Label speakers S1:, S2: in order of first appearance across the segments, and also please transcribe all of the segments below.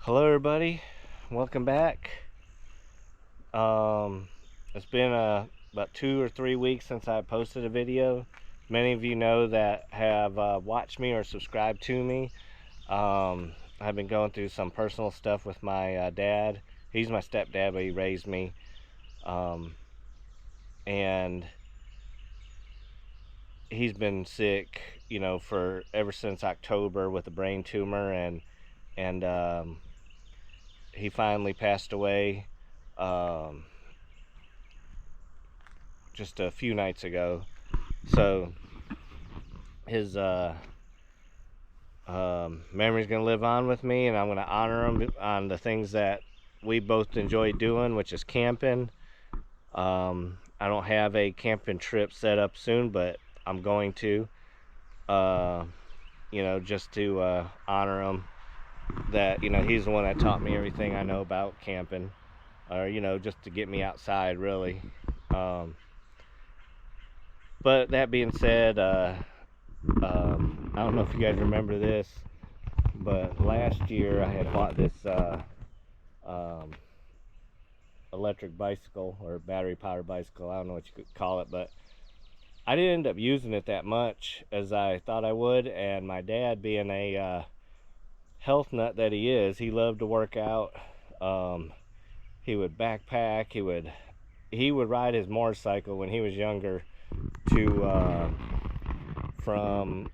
S1: Hello everybody, welcome back. It's been about 2 or 3 weeks since I posted a video. Many of you know that have watched me or subscribed to me. I've been going through some personal stuff with my dad. He's my stepdad, but he raised me. And he's been sick, for ever since October with a brain tumor, and he finally passed away just a few nights ago. So his memory's gonna live on with me, and I'm gonna honor him on the things that we both enjoy doing, which is camping. I don't have a camping trip set up soon, but I'm going to, just to honor him. That he's the one that taught me everything I know about camping, or just to get me outside, really. But that being said, I don't know if you guys remember this, but last year I had bought this electric bicycle, or battery powered bicycle. I don't know what you could call it, but I didn't end up using it that much as I thought I would. And my dad, being a health nut that he is, he loved to work out. He would backpack. He would ride his motorcycle when he was younger to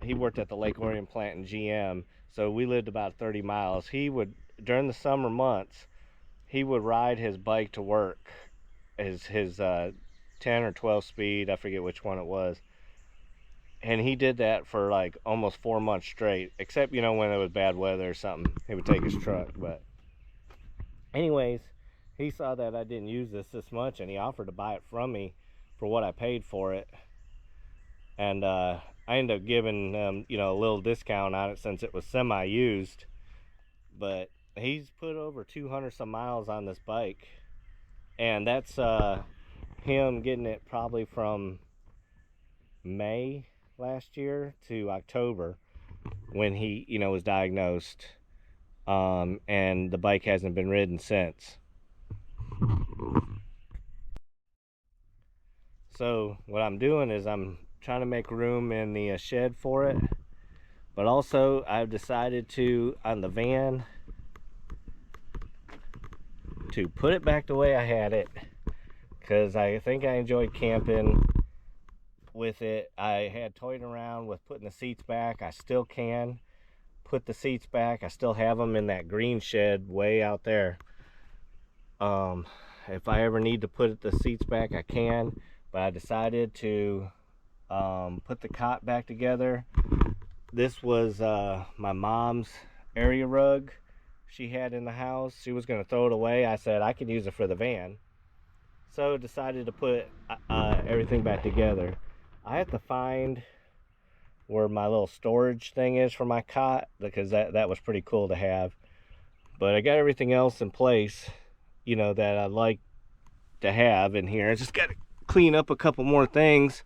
S1: he worked at the Lake Orion plant in GM, so we lived about 30 miles. He would, during the summer months, he would ride his bike to work, his 10 or 12 speed, I forget which one it was. And he did that for like almost 4 months straight, except when it was bad weather or something, he would take his truck. But anyways, he saw that I didn't use this much, and he offered to buy it from me for what I paid for it. And I ended up giving him a little discount on it since it was semi-used. But he's put over 200 some miles on this bike, and that's him getting it probably from May last year to October, when he was diagnosed, and the bike hasn't been ridden since. So what I'm doing is I'm trying to make room in the shed for it, but also I've decided to, on the van, to put it back the way I had it, because I think I enjoyed camping with it. I had toyed around with putting the seats back. I still can put the seats back. I still have them in that green shed way out there. If I ever need to put the seats back, I can, but I decided to put the cot back together. This was my mom's area rug she had in the house. She was going to throw it away. I said I could use it for the van, so decided to put everything back together. I have to find where my little storage thing is for my cot, because that was pretty cool to have. But I got everything else in place, that I like to have in here. I just got to clean up a couple more things,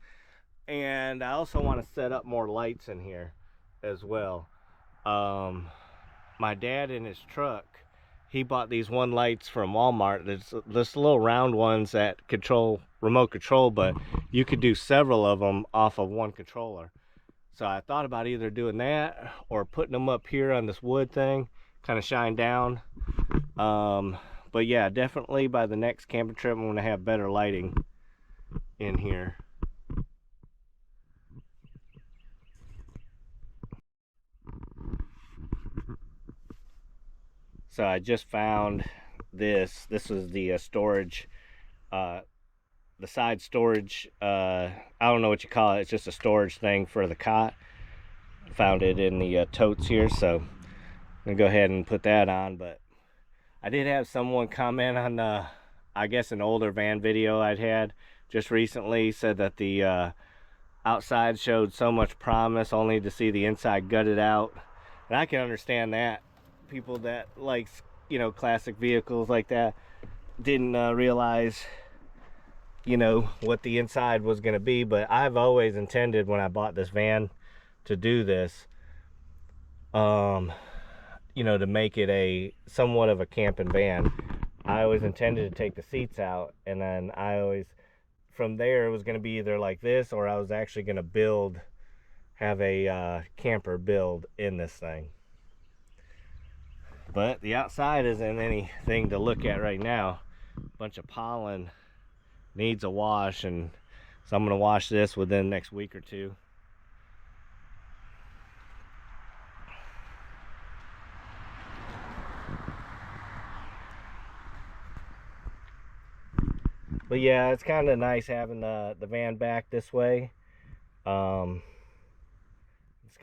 S1: and I also want to set up more lights in here as well. My dad, in his truck, he bought these one lights from Walmart. There's this little round ones that remote control, but you could do several of them off of one controller. So I thought about either doing that or putting them up here on this wood thing, kind of shine down. But yeah, definitely by the next camping trip, I'm going to have better lighting in here. So I just found this. This was the storage, the side storage. I don't know what you call it. It's just a storage thing for the cot. Found it in the totes here, so I'm gonna go ahead and put that on. But I did have someone comment on I guess an older van video I'd had just recently, said that the outside showed so much promise only to see the inside gutted out. And I can understand that. People that likes classic vehicles like that didn't realize what the inside was going to be. But I've always intended, when I bought this van, to do this. you know, to make it a somewhat of a camping van. I always intended to take the seats out, and then from there it was going to be either like this, or I was actually going to have a camper build in this thing. But the outside isn't anything to look at right now. A bunch of pollen needs a wash, and so I'm going to wash this within the next week or two. But yeah, it's kind of nice having the van back this way. It's going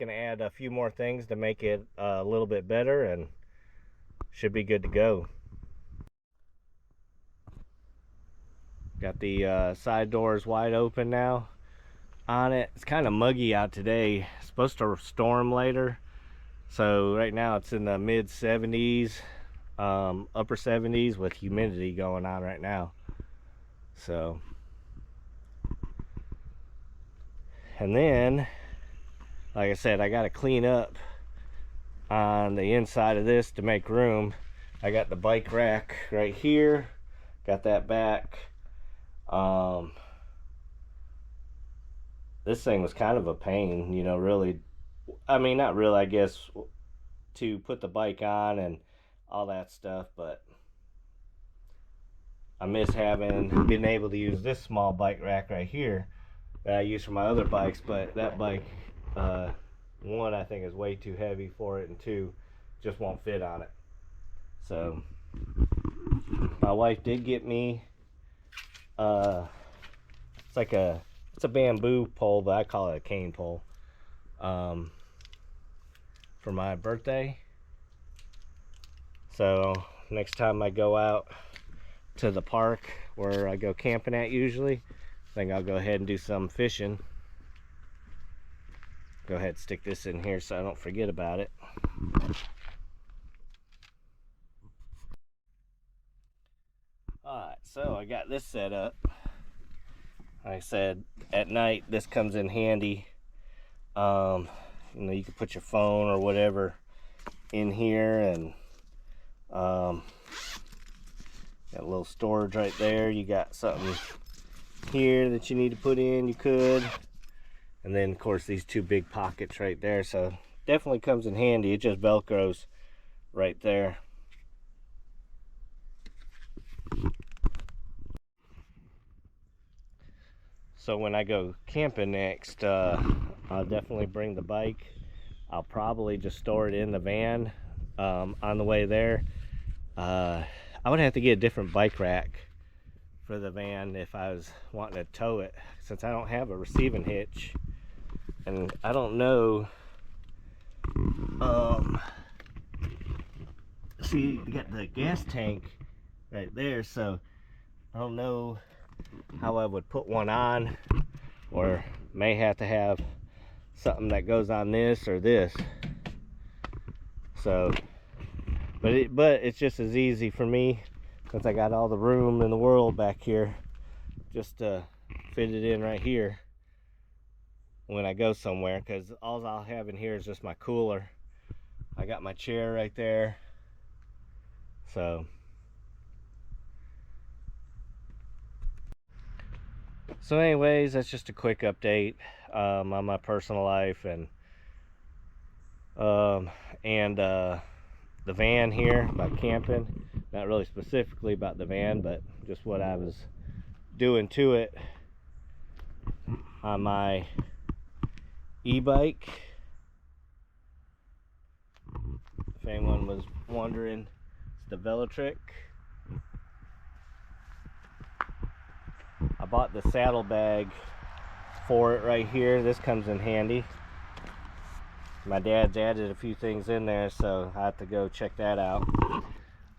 S1: to add a few more things to make it a little bit better, and should be good to go. Got the side doors wide open now on it. It's kind of muggy out today. It's supposed to storm later. So right now it's in the mid 70s, upper 70s with humidity going on right now. So, and then, like I said, I got to clean up on the inside of this to make room. I got the bike rack right here, got that back. This thing was kind of a pain, you know, really. I mean, not really, I guess, to put the bike on and all that stuff, but I miss being able to use this small bike rack right here that I use for my other bikes. But that bike, one, I think is way too heavy for it, and two, just won't fit on it. So my wife did get me it's a bamboo pole, but I call it a cane pole, for my birthday. So next time I go out to the park where I go camping at usually, I think I'll go ahead and do some fishing. Go ahead and stick this in here so I don't forget about it. Alright, so I got this set up. Like I said, at night this comes in handy. You know, you can put your phone or whatever in here, and got a little storage right there. You got something here that you need to put in, you could. And then of course these two big pockets right there, so definitely comes in handy. It just velcros right there. So when I go camping next, I'll definitely bring the bike. I'll probably just store it in the van on the way there. I would have to get a different bike rack for the van if I was wanting to tow it, since I don't have a receiving hitch. And I don't know, see, you got the gas tank right there, so I don't know how I would put one on, or may have to have something that goes on this or this. So, but it's just as easy for me, since I got all the room in the world back here, just to fit it in right here when I go somewhere, because all I'll have in here is just my cooler. I got my chair right there. So anyways, that's just a quick update on my personal life, and the van here, about camping. Not really specifically about the van, but just what I was doing to it on my e-bike. If anyone was wondering, it's the Velotric. I bought the saddlebag for it right here. This comes in handy. My dad's added a few things in there, so I have to go check that out.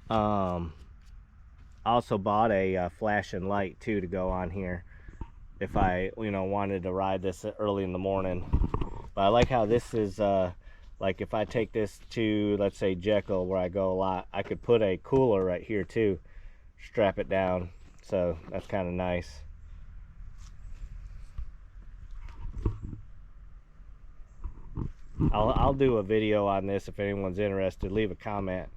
S1: I also bought a flashing light too to go on here if I, you know, wanted to ride this early in the morning. But I like how this is like if I take this to, let's say, Jekyll, where I go a lot, I could put a cooler right here too, strap it down. So that's kind of nice. I'll do a video on this if anyone's interested. Leave a comment,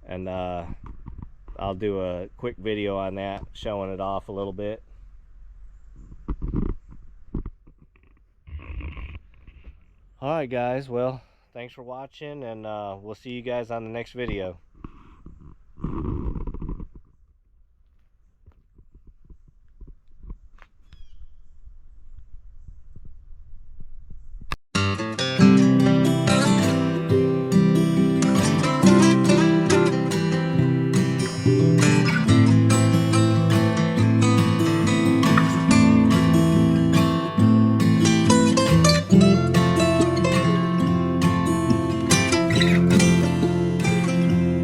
S1: and I'll do a quick video on that, showing it off a little bit. Alright guys, well, thanks for watching, and we'll see you guys on the next video.